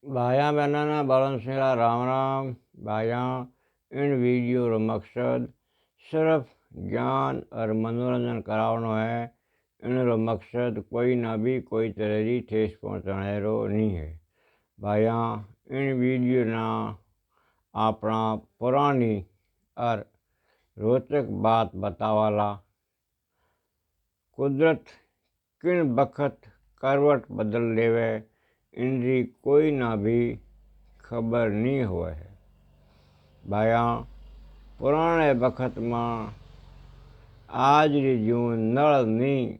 भाइयाँ बहना बालन सिंह राम राम। भाइयाँ, इन वीडियो रो मकसद सिर्फ ज्ञान और मनोरंजन करावनो है। इन रो मकसद कोई ना भी कोई तरह की ठेस पहुँचाने रो नहीं है। भाइयाँ, इन वीडियो ना अपना पुरानी और रोचक बात बतावाला कुदरत किन बखत करवट बदल लेवे इनकी कोई ना भी खबर नहीं हुआ है। भाइयाँ, पुराने बखत में आज री जून नल नहीं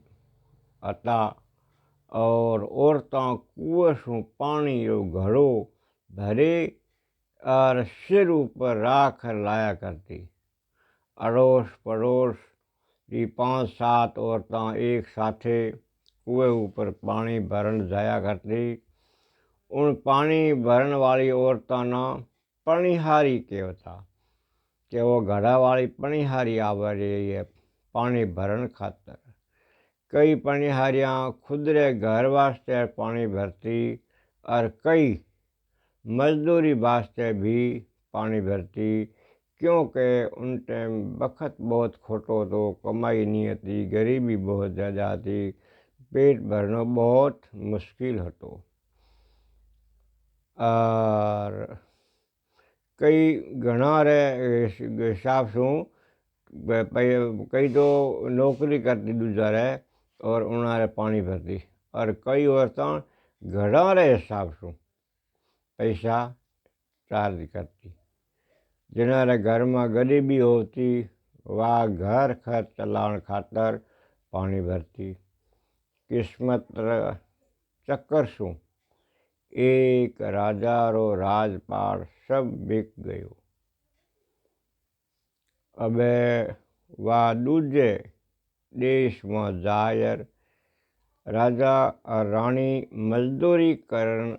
आता और औरतां कुएं सु पानी रो घड़ो भरे और सिर ऊपर राख लाया करती। अड़ोस पड़ोस की 5-7 औरतां एक साथे कुएं ऊपर पानी भरन जाया करती। उन पानी भरन वाली औरतां ना पणिहारी कहता कि वो घड़ा वाली पणिहारी आवा रही है पानी भरन खातर। कई पणिहारियाँ खुदरे घर वास्ते पानी भरती और कई मजदूरी वास्ते भी पानी भरती, क्योंकि उन टाइम बखत बहुत खोटो तो, कमाई नहीं थी, गरीबी बहुत ज़्यादा थी, पेट भरना बहुत मुश्किल हतो। और कई घना रे हिसाब से कई तो नौकरी करती दूजा रे और उन्हारे पानी भरती, और कई औरतां घड़ा रे हिसाब से पैसा चार्ज करती। जिन्हारे घर में गरीबी होती वह घर खर्च चलाने खातर पानी भरती। किस्मत चक्कर सु एक राजा रो राजपाट सब बिक गयो। अबे वह दूजे देश में जायर राजा और रानी मजदूरी करन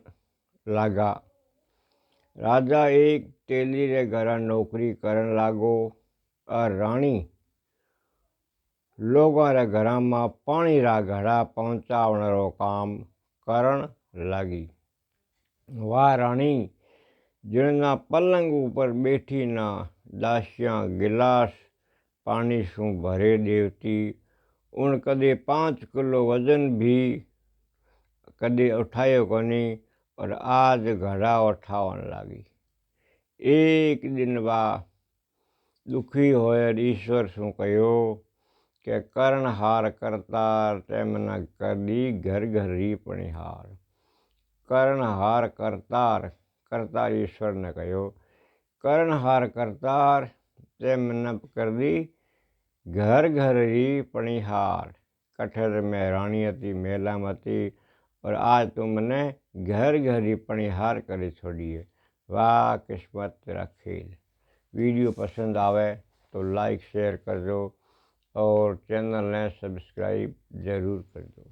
लगा। राजा एक तेली रे घर नौकरी करन लागो और रानी लोगों रे घर में पानी रा घड़ा पहुँचावन रो काम करन लगी। वह रानी जिनना पलंग ऊपर बैठी ना दासियाँ गिलास पानी सु भरे देवती, उन कदे 5 किलो वजन भी कदे उठायो कोनी और आज घड़ा उठावन लगी। एक दिन वा दुखी होए ईश्वर सु कहो कि करण हार करतार ते मना कर दी घर घर री पणिहार। करण हार करतार करतार ईश्वर ने कहो, करण हार करतार ते मना कर दी घर घर री पणिहार। कठर में रानी थी मेला में थी और आज तू मने घर घर री पणिहार कर छोड़ी है। वाह किस्मत तेरा खेल। वीडियो पसंद आवे तो लाइक शेयर कर दो और चैनल ने सब्सक्राइब ज़रूर कर दो।